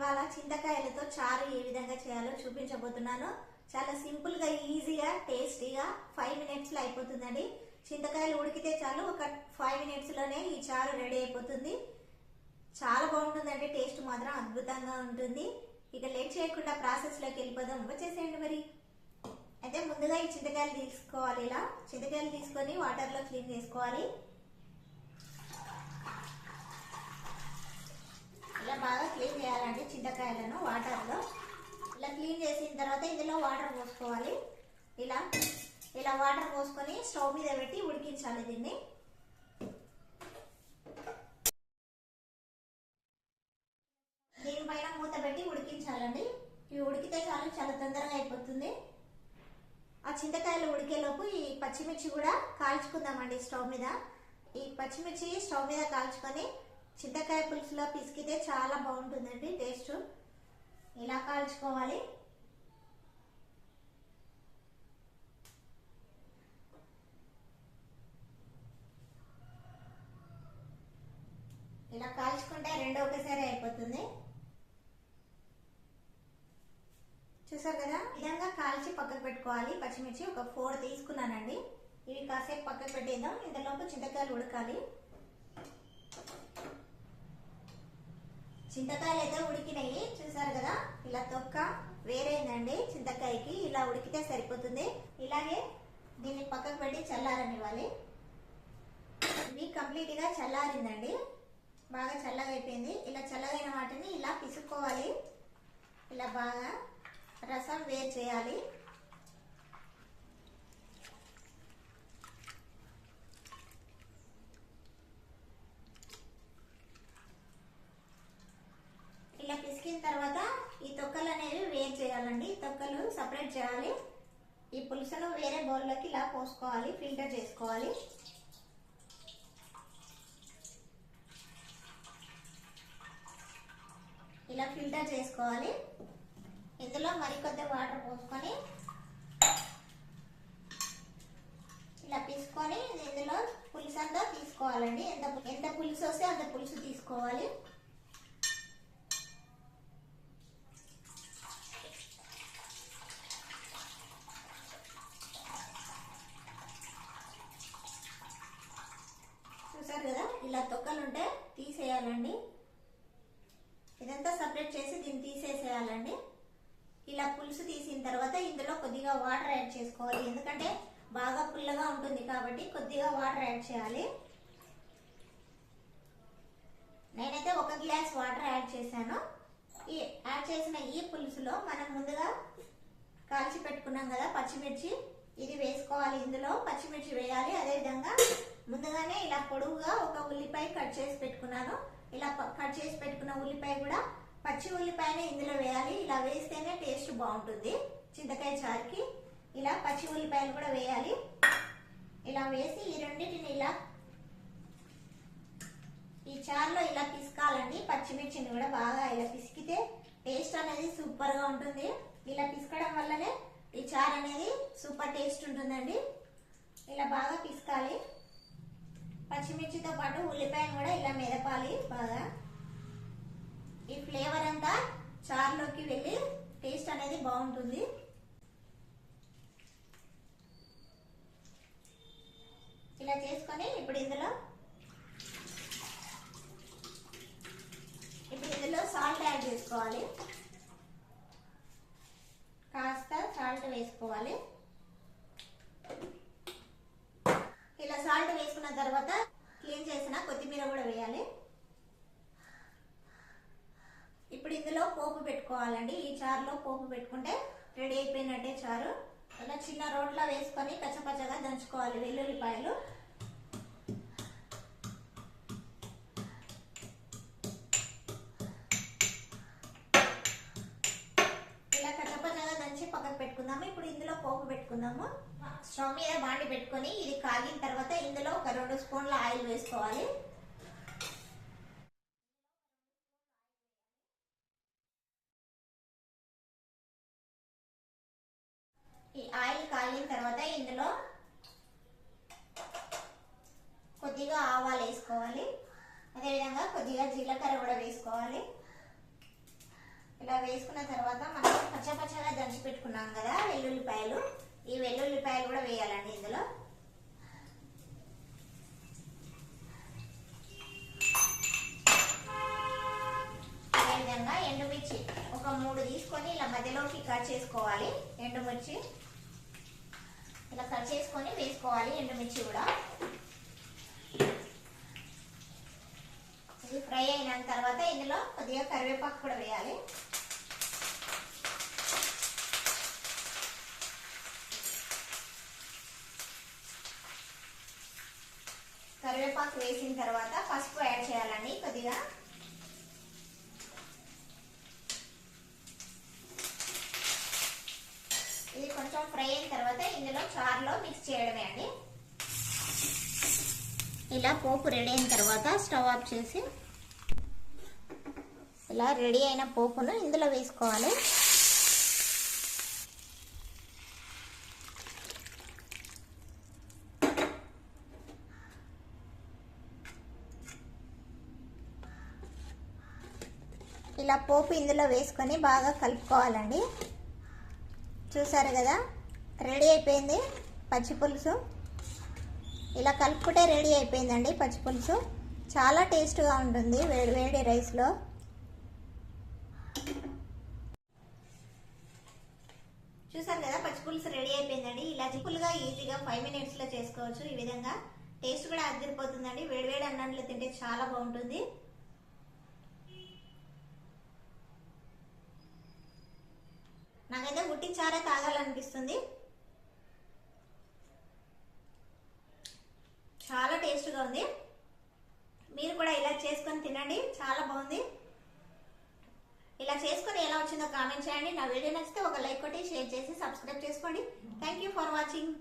ఇవాళ చింతకాయలతో చారు ఏ విధంగా చేయాలో చూపించబోతున్నాను. చాలా సింపుల్ గా ఈజీగా టేస్టీగా 5 మినిట్స్ లో అయిపోతుందండి. చింతకాయలు ఉడికితే చాలు, ఒక 5 మినిట్స్ లోనే ఈ చారు రెడీ అయిపోతుంది. చాలా బాగుంటుందండి, టేస్ట్ మాత్రం అద్భుతంగా ఉంటుంది. ఇక లేట్ చేయకుండా ప్రాసెస్ లోకి వెళ్ళిపోదాం, వచ్చేసేయండి. మరి అయితే ముందుగా ఈ చింతకాయలు తీసుకోవాలి. ఇలా చింతకాయలు తీసుకొని వాటర్ లో క్లీన్ చేసుకోవాలి. ఇలా బాగా క్లీన్ చేయాలండి చింతకాయలను వాటర్లో. ఇలా క్లీన్ చేసిన తర్వాత ఇందులో వాటర్ పోసుకోవాలి. ఇలా వాటర్ పోసుకొని స్టవ్ మీద పెట్టి ఉడికించాలి. దీనిపైన మూత పెట్టి ఉడికించాలండి. ఇవి ఉడికితే చాలు, చాలా తొందరగా అయిపోతుంది. ఆ చింతకాయలు ఉడికేలోపు ఈ పచ్చిమిర్చి కూడా కాల్చుకుందామండి స్టవ్ మీద. ఈ పచ్చిమిర్చి స్టవ్ మీద కాల్చుకొని చింతకాయ పులుసులో పిసికితే చాలా బాగుంటుందండి టేస్ట్. ఇలా కాల్చుకోవాలి. ఇలా కాల్చుకుంటే రెండు ఒకసారి అయిపోతుంది. చూసారు కదా, ఈ విధంగా కాల్చి పక్కకు పెట్టుకోవాలి. పచ్చిమిర్చి ఒక 4 తీసుకున్నానండి. ఇవి కాసేపు పక్కకు పెట్టేద్దాం. ఇంతలోపు చింతకాయలు ఉడకాలి. చింతకాయలు అయితే ఉడికినాయి, చూసారు కదా. ఇలా తొక్క వేరేందండి చింతకాయకి. ఇలా ఉడికితే సరిపోతుంది. ఇలాగే దీన్ని పక్కకు పెట్టి చల్లారనివ్వాలి. ఇది కంప్లీట్ గా చల్లారిందండి, బాగా చల్లగా అయిపోయింది. ఇలా చల్లగైన వాటిని ఇలా పిసుకోవాలి. ఇలా బాగా రసం వేరు చేయాలి. ఇలా పిసికిన తర్వాత ఈ తొక్కలు అనేవి వేరు చేయాలండి. తొక్కలు సపరేట్ చేయాలి. ఈ పులుసును వేరే బౌల్లోకి ఇలా పోసుకోవాలి, ఫిల్టర్ చేసుకోవాలి. ఇలా ఫిల్టర్ చేసుకోవాలి. ఇందులో మరికొద్ది వాటర్ పోసుకొని ఇలా పిసుకొని ఇందులో పులుసు అంతా తీసుకోవాలండి. ఎంత పులుసు వస్తే అంత పులుసు తీసుకోవాలి. చూసారు కదా, ఇలా తొక్కలుంటే తీసేయాలండి. ఇదంతా సపరేట్ చేసి దీన్ని తీసేసేయాలండి. ఇలా పులుసు తీసిన తర్వాత ఇందులో కొద్దిగా వాటర్ యాడ్ చేసుకోవాలి. ఎందుకంటే బాగా పుల్లగా ఉంటుంది కాబట్టి కొద్దిగా వాటర్ యాడ్ చేయాలి. నేనైతే 1 గ్లాస్ వాటర్ యాడ్ చేశాను. ఈ యాడ్ చేసిన ఈ పులుసులో మనం ముందుగా కాల్చి పెట్టుకున్నాం కదా పచ్చిమిర్చి, ఇది వేసుకోవాలి. ఇందులో పచ్చిమిర్చి వేయాలి. అదేవిధంగా ముందుగానే ఇలా పొడవుగా ఒక ఉల్లిపాయ కట్ చేసి పెట్టుకున్నాను. ఇలా కట్ చేసి పెట్టుకున్న ఉల్లిపాయ కూడా, పచ్చి ఉల్లిపాయనే ఇందులో వేయాలి. ఇలా వేస్తేనే టేస్ట్ బాగుంటుంది చింతకాయ చారుకి. ఇలా పచ్చి ఉల్లిపాయలు కూడా వేయాలి. ఇలా వేసి ఈ రెండింటిని ఇలా ఈ చారులో ఇలా పిసకాలండి. పచ్చిమిర్చిని కూడా బాగా ఇలా పిసికితే టేస్ట్ అనేది సూపర్ గా ఉంటుంది. ఇలా పిసకడం వల్లనే ఈ చారు అనేది సూపర్ టేస్ట్ ఉంటుందండి. ఇలా బాగా పిసకాలి. పచ్చిమిర్చితో పాటు ఉల్లిపాయను కూడా ఇలా మెదపాలి బాగా. ఈ ఫ్లేవర్ అంతా చారులోకి వెళ్ళి టేస్ట్ అనేది బాగుంటుంది. ఇలా చేసుకొని ఇప్పుడు ఇందులో సాల్ట్ యాడ్ చేసుకోవాలి. కాస్త సాల్ట్ వేసుకోవాలి. ఇలా సాల్ట్ వేసుకున్న తర్వాత క్లీన్ చేసిన కొత్తిమీర కూడా వేయాలి. ఇప్పుడు ఇందులో పోపు పెట్టుకోవాలండి. ఈ చారులో పోపు పెట్టుకుంటే రెడీ అయిపోయినట్టే చారు. ఇలా చిన్న రోట్లో వేసుకొని కచ్చపచ్చగా దంచుకోవాలి వెల్లుల్లిపాయలు. ఇలా కచ్చపచ్చగా దంచి పక్కకు పెట్టుకుందాము. ఇప్పుడు ఇందులో పోపు పెట్టుకుందాము. స్టవ్ మీద బాండి పెట్టుకొని ఇది కాగిన తర్వాత ఇందులో ఒక 2 స్పూన్ల ఆయిల్ వేసుకోవాలి. ఈ ఆయిల్ కాగిన తర్వాత ఇందులో కొద్దిగా ఆవాలు వేసుకోవాలి. అదేవిధంగా కొద్దిగా జీలకర్ర కూడా వేసుకోవాలి. ఇలా వేసుకున్న తర్వాత మనం పచ్చపచ్చగా దంచి పెట్టుకున్నాం కదా వెల్లుల్లిపాయలు, ఈ వెల్లుల్లిపాయలు కూడా వేయాలండి ఇందులో. అదేవిధంగా ఎండుమిర్చి ఒక 3 తీసుకొని ఇలా మధ్యలోకి కట్ చేసుకోవాలి. ఎండుమిర్చి ఇలా కట్ చేసుకొని వేసుకోవాలి. ఎండుమిర్చి కూడా ఇది ఫ్రై అయిన తర్వాత ఇందులో కొద్దిగా కరివేపాకు కూడా వేయాలి. కరివేపాకు వేసిన తర్వాత పసుపు యాడ్ చేయాలండి కొద్దిగా. ఇది కొంచెం ఫ్రై అయిన తర్వాత ఇందులో చారులో మిక్స్ చేయడమే అండి. ఇలా పోపు రెడీ అయిన తర్వాత స్టవ్ ఆఫ్ చేసి ఇలా రెడీ అయిన పోపును ఇందులో వేసుకోవాలి. ఇలా పోపు ఇందులో వేసుకొని బాగా కలుపుకోవాలండి. చూసారు కదా, రెడీ అయిపోయింది పచ్చి పులుసు. ఇలా కలుపుకుంటే రెడీ అయిపోయిందండి పచ్చి పులుసు. చాలా టేస్ట్గా ఉంటుంది వేడి వేడి రైస్లో. చూసారు కదా, పచ్చి పులుసు రెడీ అయిపోయిందండి. ఇలా సింపుల్గా ఈజీగా 5 minutesలో చేసుకోవచ్చు. ఈ విధంగా టేస్ట్ కూడా అదిరిపోతుందండి. వేడివేడి అన్నంలో తింటే చాలా బాగుంటుంది. నాకైతే ఉట్టి చారే తాగాలనిపిస్తుంది. చాలా టేస్ట్గా ఉంది. మీరు కూడా ఇలా చేసుకొని తినండి, చాలా బాగుంది. ఇలా చేసుకొని ఎలా వచ్చిందో కామెంట్ చేయండి. నా వీడియో నచ్చితే ఒక లైక్ కొట్టి షేర్ చేసి సబ్స్క్రైబ్ చేసుకోండి. Thank you for watching.